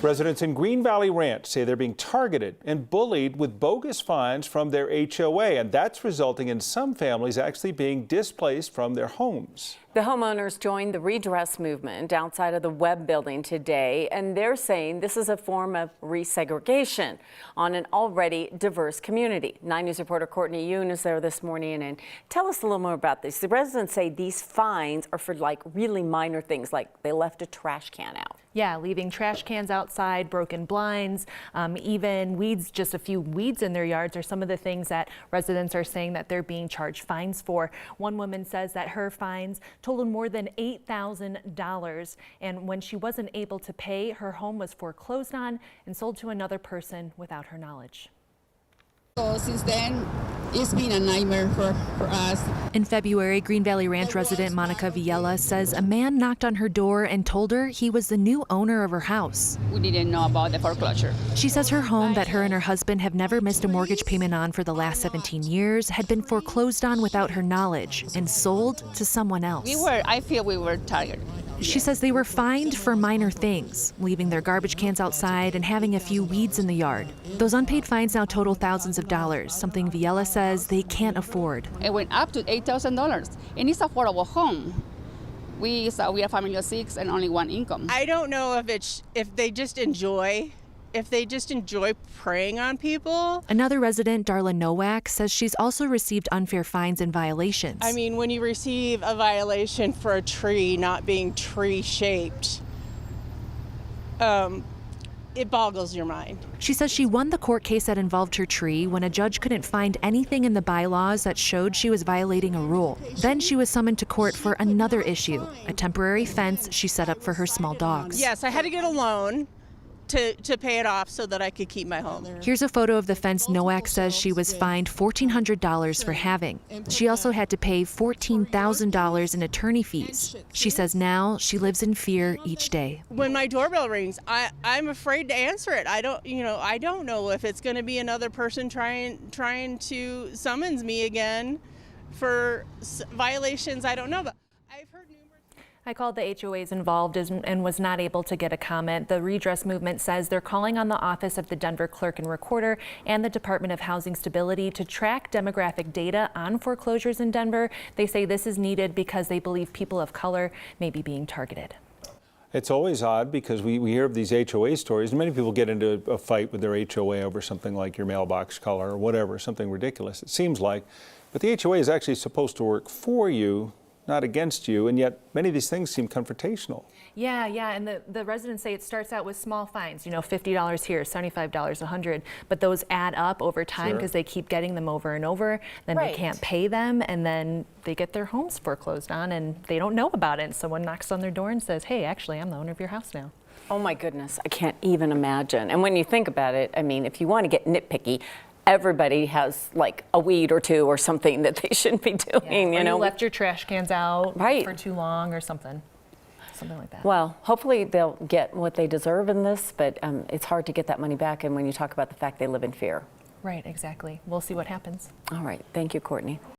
Residents in Green Valley Ranch say they're being targeted and bullied with bogus fines from their HOA, and that's resulting in some families actually being displaced from their homes. The homeowners joined the redress movement outside of the Webb building today, and they're saying this is a form of resegregation on an already diverse community. 9 News reporter Courtney Yoon is there this morning, and tell us a little more about this. The residents say these fines are for like really minor things, like they left a trash can out. Yeah, leaving trash cans outside, broken blinds, even weeds, just a few weeds in their yards are some of the things that residents are saying that they're being charged fines for. One woman says that her fines totaled more than $8,000, and when she wasn't able to pay, her home was foreclosed on and sold to another person without her knowledge. So since then, it's been a nightmare for us. In February, Green Valley Ranch resident Monica Villela says a man knocked on her door and told her he was the new owner of her house. We didn't know about the foreclosure. She says her home that her and her husband have never missed a mortgage payment on for the last 17 years had been foreclosed on without her knowledge and sold to someone else. I feel we were targeted. She says they were fined for minor things, leaving their garbage cans outside and having a few weeds in the yard. Those unpaid fines now total thousands of dollars, something Villela says they can't afford. It went up to $8,000, and it's affordable home. We are a family of 6 and only one income. I don't know if they just enjoy preying on people. Another resident, Darla Nowak, says she's also received unfair fines and violations. I mean, when you receive a violation for a tree not being tree-shaped, it boggles your mind. She says she won the court case that involved her tree when a judge couldn't find anything in the bylaws that showed she was violating a rule. Then she was summoned to court for another issue, a temporary fence she set up for her small dogs. Yes, I had to get a loan to pay it off so that I could keep my home. Here's a photo of the fence Nowak says she was fined $1,400 for having. She also had to pay $14,000 in attorney fees. She says now she lives in fear each day. When my doorbell rings, I'm afraid to answer it. I don't know if it's going to be another person trying to summons me again for violations. I don't know, but I've heard numerous. I called the HOAs involved and was not able to get a comment. The redress movement says they're calling on the Office of the Denver Clerk and Recorder and the Department of Housing Stability to track demographic data on foreclosures in Denver. They say this is needed because they believe people of color may be being targeted. It's always odd because we hear of these HOA stories, and many people get into a fight with their HOA over something like your mailbox color or whatever, something ridiculous, it seems like. But the HOA is actually supposed to work for you, not against you, and yet many of these things seem confrontational. Yeah, and the residents say it starts out with small fines, $50 here, $75, $100, but those add up over time because they keep getting them over and over, then they can't pay them, and then they get their homes foreclosed on, and they don't know about it, and someone knocks on their door and says, hey, actually, I'm the owner of your house now. Oh my goodness, I can't even imagine. And when you think about it, I mean, if you want to get nitpicky, everybody has like a weed or two or something that they shouldn't be doing, you left your trash cans out for too long or something like that. Well, hopefully they'll get what they deserve in this, but it's hard to get that money back. And when you talk about the fact they live in fear. Right, exactly. We'll see what happens. All right. Thank you, Courtney.